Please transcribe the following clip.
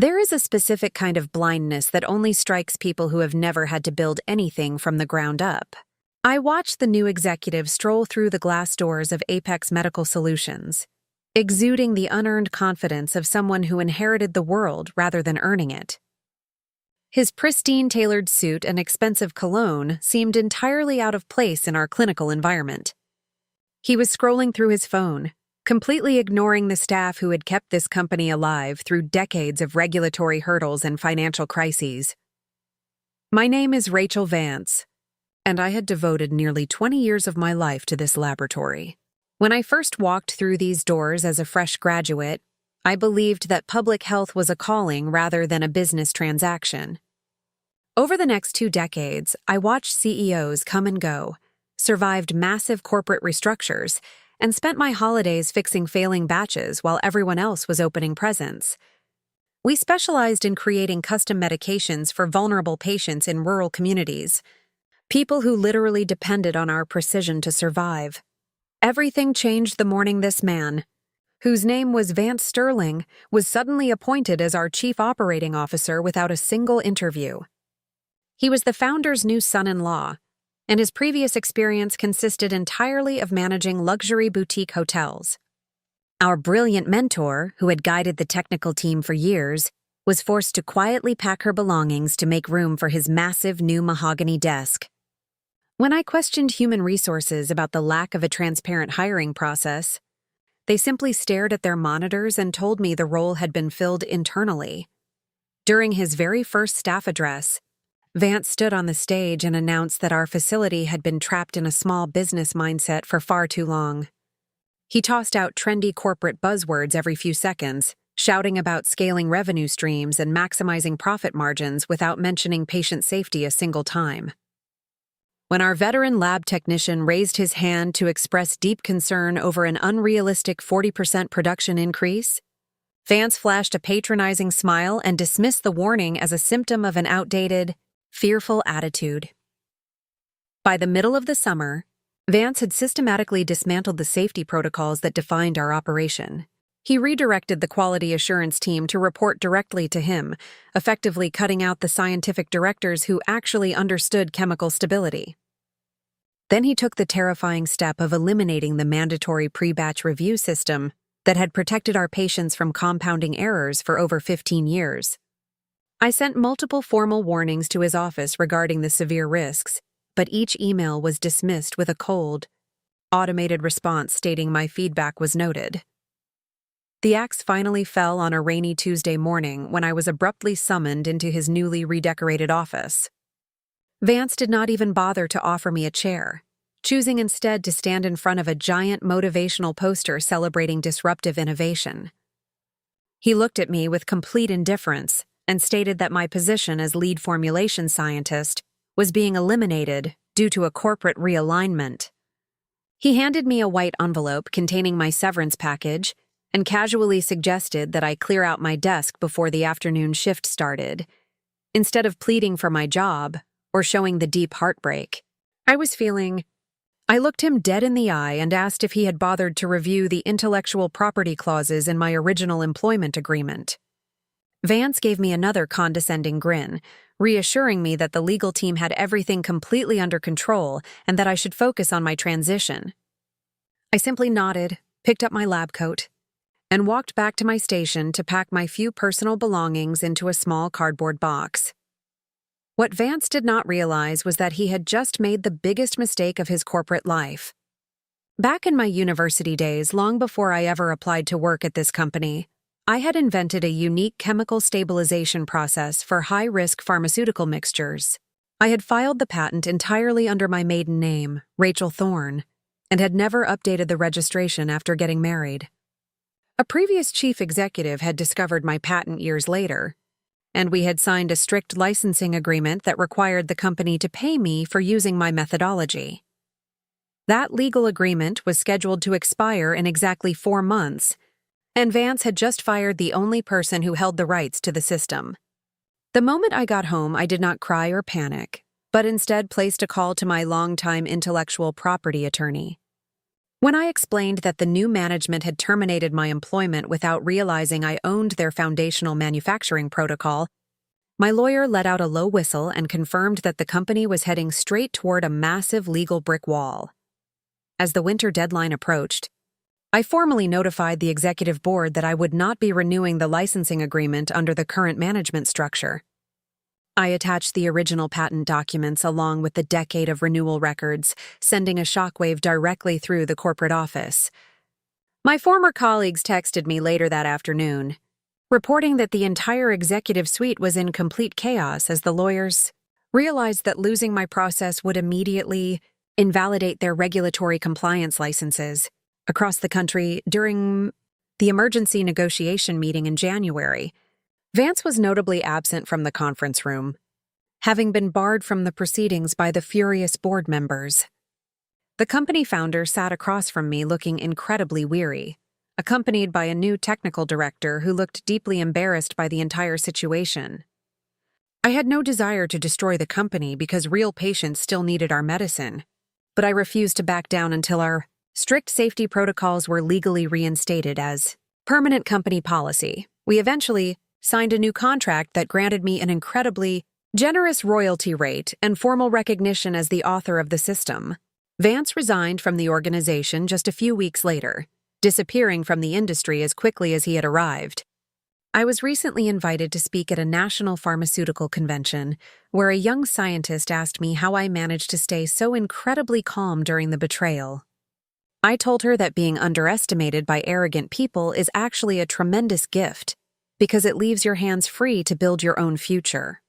There is a specific kind of blindness that only strikes people who have never had to build anything from the ground up. I watched the new executive stroll through the glass doors of Apex Medical Solutions, exuding the unearned confidence of someone who inherited the world rather than earning it. His pristine tailored suit and expensive cologne seemed entirely out of place in our clinical environment. He was scrolling through his phone, completely ignoring the staff who had kept this company alive through decades of regulatory hurdles and financial crises. My name is Rachel Vance, and I had devoted nearly 20 years of my life to this laboratory. When I first walked through these doors as a fresh graduate, I believed that public health was a calling rather than a business transaction. Over the next 2 decades, I watched CEOs come and go, survived massive corporate restructures, and spent my holidays fixing failing batches while everyone else was opening presents. We specialized in creating custom medications for vulnerable patients in rural communities, people who literally depended on our precision to survive. Everything changed the morning this man, whose name was Vance Sterling, was suddenly appointed as our chief operating officer without a single interview. He was the founder's new son-in-law, and his previous experience consisted entirely of managing luxury boutique hotels. Our brilliant mentor, who had guided the technical team for years, was forced to quietly pack her belongings to make room for his massive new mahogany desk. When I questioned human resources about the lack of a transparent hiring process, they simply stared at their monitors and told me the role had been filled internally. During his very first staff address, Vance stood on the stage and announced that our facility had been trapped in a small business mindset for far too long. He tossed out trendy corporate buzzwords every few seconds, shouting about scaling revenue streams and maximizing profit margins without mentioning patient safety a single time. When our veteran lab technician raised his hand to express deep concern over an unrealistic 40% production increase, Vance flashed a patronizing smile and dismissed the warning as a symptom of an outdated, fearful attitude. By the middle of the summer, Vance had systematically dismantled the safety protocols that defined our operation. He redirected the quality assurance team to report directly to him, effectively cutting out the scientific directors who actually understood chemical stability. Then he took the terrifying step of eliminating the mandatory pre-batch review system that had protected our patients from compounding errors for over 15 years. I sent multiple formal warnings to his office regarding the severe risks, but each email was dismissed with a cold, automated response stating my feedback was noted. The axe finally fell on a rainy Tuesday morning when I was abruptly summoned into his newly redecorated office. Vance did not even bother to offer me a chair, choosing instead to stand in front of a giant motivational poster celebrating disruptive innovation. He looked at me with complete indifference and stated that my position as lead formulation scientist was being eliminated due to a corporate realignment. He handed me a white envelope containing my severance package and casually suggested that I clear out my desk before the afternoon shift started, instead of pleading for my job or showing the deep heartbreak I was feeling. I looked him dead in the eye and asked if he had bothered to review the intellectual property clauses in my original employment agreement. Vance gave me another condescending grin, reassuring me that the legal team had everything completely under control and that I should focus on my transition. I simply nodded, picked up my lab coat, and walked back to my station to pack my few personal belongings into a small cardboard box. What Vance did not realize was that he had just made the biggest mistake of his corporate life. Back in my university days, long before I ever applied to work at this company, I had invented a unique chemical stabilization process for high-risk pharmaceutical mixtures. I had filed the patent entirely under my maiden name, Rachel Thorne, and had never updated the registration after getting married. A previous chief executive had discovered my patent years later, and we had signed a strict licensing agreement that required the company to pay me for using my methodology. That legal agreement was scheduled to expire in exactly 4 months, and Vance had just fired the only person who held the rights to the system. The moment I got home, I did not cry or panic, but instead placed a call to my longtime intellectual property attorney. When I explained that the new management had terminated my employment without realizing I owned their foundational manufacturing protocol, my lawyer let out a low whistle and confirmed that the company was heading straight toward a massive legal brick wall. As the winter deadline approached, I formally notified the executive board that I would not be renewing the licensing agreement under the current management structure. I attached the original patent documents along with the decade of renewal records, sending a shockwave directly through the corporate office. My former colleagues texted me later that afternoon, reporting that the entire executive suite was in complete chaos as the lawyers realized that losing my process would immediately invalidate their regulatory compliance licenses across the country. During the emergency negotiation meeting in January, Vance was notably absent from the conference room, having been barred from the proceedings by the furious board members. The company founder sat across from me looking incredibly weary, accompanied by a new technical director who looked deeply embarrassed by the entire situation. I had no desire to destroy the company because real patients still needed our medicine, but I refused to back down until our strict safety protocols were legally reinstated as permanent company policy. We eventually signed a new contract that granted me an incredibly generous royalty rate and formal recognition as the author of the system. Vance resigned from the organization just a few weeks later, disappearing from the industry as quickly as he had arrived. I was recently invited to speak at a national pharmaceutical convention where a young scientist asked me how I managed to stay so incredibly calm during the betrayal. I told her that being underestimated by arrogant people is actually a tremendous gift because it leaves your hands free to build your own future.